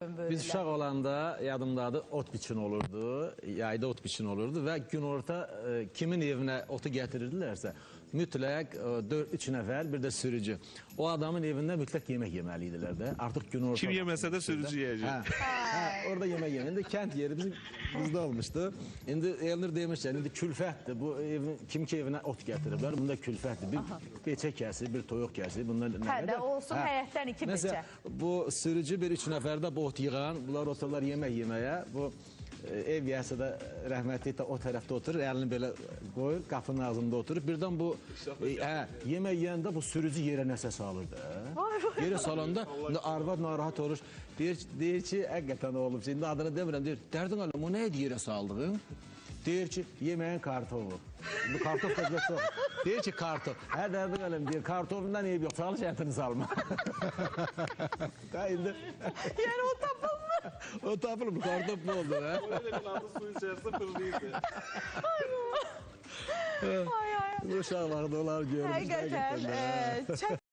Biz uşaq olanda yadımdadır ot biçin olurdu, yayda ot biçin olurdu ve gün orta kimin evine otu getirirdilerse mütləq 3 nəfər bir de sürücü. O adamın evinde mütləq yemek yemeliydiler de. Artık gün orta. Kim yemese de sürücü yiyecek. Orada yemek yemek. Şimdi kent yeri bizde olmuştu. Şimdi Elnur demişler, şimdi külfətdir. Bu kim ki evine ot getirirler. Bunda külfətdir. Bir keçə kəsi, bir toyuq kəsi. Bunlar Hə də olsun həyətdən 2 Mesela beçə. bu sürücü bir 3 nəfərdə bu ot yığan, bunlar otururlar yemək yeməyə. Bu ev yəsə də rəhmətli də o tərəfdə oturur, əlini belə qoyur, qapının ağzında oturur. Birdən bu yemək yeyəndə bu sürücü yerə nəsə salırdı. Yerə salanda arvad narahat olur. Deyir ki, həqiqətən olub. Şimdi adını demirəm, deyir, dərdin alım, o nə idi yerə saldığın? Deyir ki, yeməyin kartofu. Bu kartof da çox. Deyir ki, kartof. Hə, dərdin alım, deyir, kartofundan eyib yox, salış ətini salma. Qayındır. Yəni o tapılmır. O tapılmır, kartof mu oldu? Öyle bir anda suyun içerisinde fırlıydı. Ay ay. Bu uşaqlarda onlar görmüş. Həqiqətən.